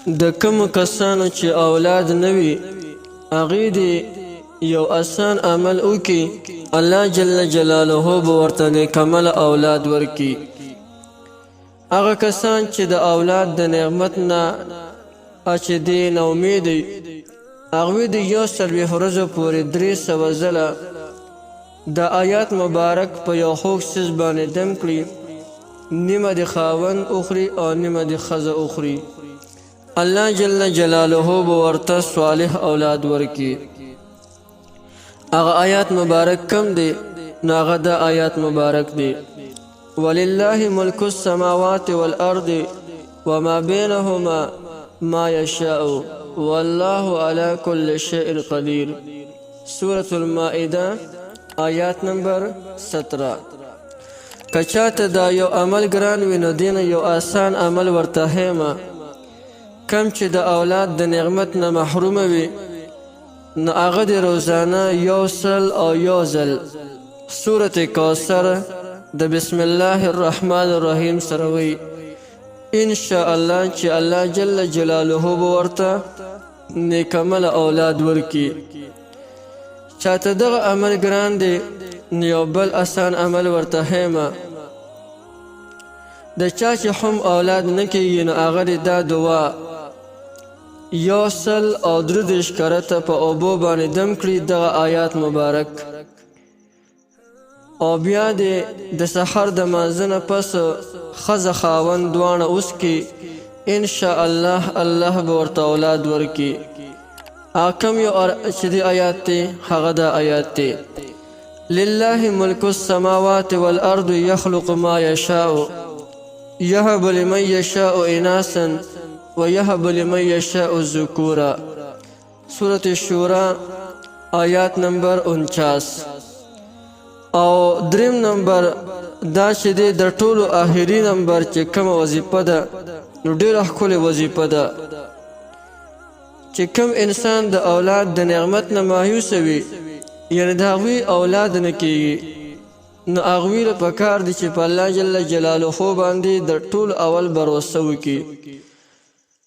د کوم کسانو چې اولاد نوي هغوی دې یو آسان عمل وکړي، الله جل جلاله به ورته نیکمل اولاد ورکړي. هغه کسان چې د اولاد د نعمت نه چې دی نا امید وي، هغوی د 140 ورځو پورې 300 ځله د آیات مبارک په یو خوږ څیز باندې دم کړي، نیمه د خاوند اخري او نیمه د ښځه اخري. الله جل جلاله به ورته صالح اولاد ورکړي. هغه آیات مبارک کم دی؟ نو هغه دا آیات مبارک دی: ولله ملک السماوات والارض وما بینهما ما یشاء والله على كل شيء قدیر. سورة المائده آیات نمبر 17. کچاته دا یو عمل ګران وي نو دین یو آسان عمل ورته هیمه. کم چې د اولاد د نعمت نه محروم وي نو هغه د روزانه 100 او 1 سورة کوثر د بسم الله الرحمن الرحیم سره وي. ان شاء الله چې الله جل جلاله به ورته نیکمل اولاد ورکړي. چاته دغه عمل ګران دی نو یو بل آسان عمل ورته هیمه. د چا چې هم اولاد نه کېږي نو هغه دا دعا 133 کرته په اوبو باندې دم کړي دغه آیات مبارک، او بیا د سحر د مانځه نه پس ښځه خاوند دواړه وڅښي، ان شاء الله الله به ورته اولاد ورکړي. کم یو چې دی آیات دی هغه دا آیات دی: لله ملک السماوات والارض یخلق ما یشاء یهب لمن یشاء اناثا ویهب لمن یشاء الذکورا. سورة الشورى آیات نمبر 49. او دریم نمبر دا چې دی د ټولو آخري نمبر چې کومه وظیفه ده نو ډېره ښکلې وظیفه ده. چې کوم انسان د اولاد د نعمت نه مایوسه وي، یعنی د هغوی اولاد نه کېږي، نو هغوی له پکار دي چې په الله جل جلاله باندې د ټول اول بروسه وکړي.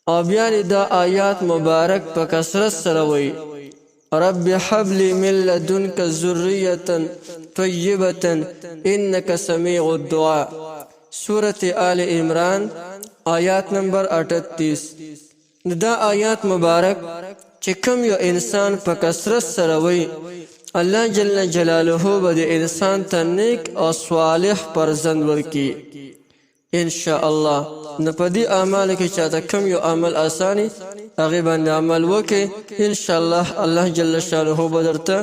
او بیا دا آیات مبارک په کثرت سره وایي: رب حب لي من لدنك ذرية طيبة إنك سميع الدعاء. سورة آل عمران آیات نمبر 38. دا آیات مبارک چې کوم یو انسان په کثرت سره وایي، الله جل جلاله به د انسان ته نیک او صالح فرزند ورکړي ان شاء الله. نو په دې اعمالو کې چاته کوم یو عمل اساني هغې باندې عمل وکړي، ان شاء الله الله جل شانه به درته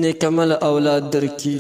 نیکمل اولاد درکړي.